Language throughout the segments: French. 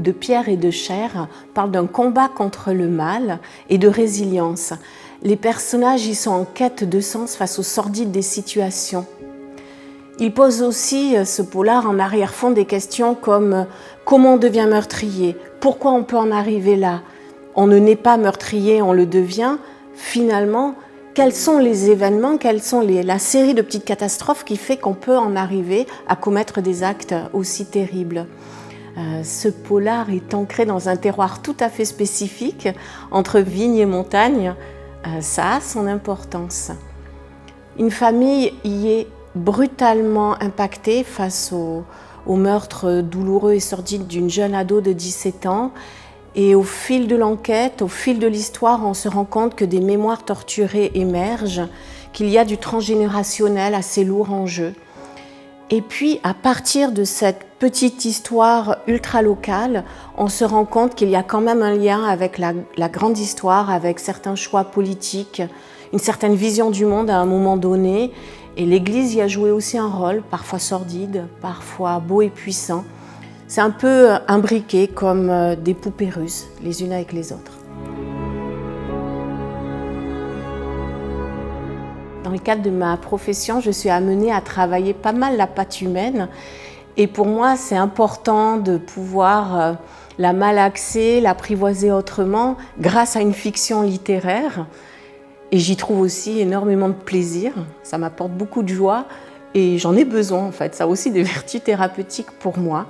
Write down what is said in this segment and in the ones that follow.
de pierre et de chair parle d'un combat contre le mal et de résilience. Les personnages y sont en quête de sens face aux sordides des situations. Il pose aussi, ce polar, en arrière-fond des questions comme comment on devient meurtrier, pourquoi on peut en arriver là, on ne naît pas meurtrier, on le devient. Finalement, quels sont les événements, quelles sont la série de petites catastrophes qui fait qu'on peut en arriver à commettre des actes aussi terribles. Ce polar est ancré dans un terroir tout à fait spécifique, entre vigne et montagne. Ça a son importance. Une famille y est brutalement impactée face au meurtre douloureux et sordide d'une jeune ado de 17 ans. Et au fil de l'enquête, au fil de l'histoire, on se rend compte que des mémoires torturées émergent, qu'il y a du transgénérationnel assez lourd en jeu. Et puis, à partir de cette petite histoire ultra-locale, on se rend compte qu'il y a quand même un lien avec la grande histoire, avec certains choix politiques, une certaine vision du monde à un moment donné. Et l'Église y a joué aussi un rôle, parfois sordide, parfois beau et puissant. C'est un peu imbriqué comme des poupées russes, les unes avec les autres. Dans le cadre de ma profession, je suis amenée à travailler pas mal la patte humaine. Et pour moi, c'est important de pouvoir la malaxer, l'apprivoiser autrement grâce à une fiction littéraire. Et j'y trouve aussi énormément de plaisir. Ça m'apporte beaucoup de joie et j'en ai besoin en fait. Ça a aussi des vertus thérapeutiques pour moi.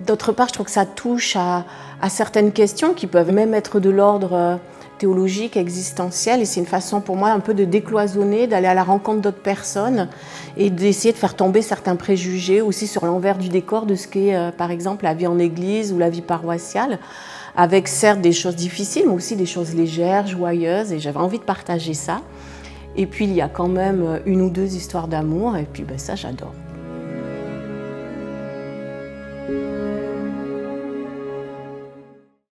D'autre part, je trouve que ça touche à certaines questions qui peuvent même être de l'ordre théologique, existentiel, et c'est une façon pour moi un peu de décloisonner, d'aller à la rencontre d'autres personnes et d'essayer de faire tomber certains préjugés aussi sur l'envers du décor de ce qu'est par exemple la vie en église ou la vie paroissiale, avec certes des choses difficiles, mais aussi des choses légères, joyeuses, et j'avais envie de partager ça. Et puis il y a quand même une ou deux histoires d'amour, et puis ça j'adore.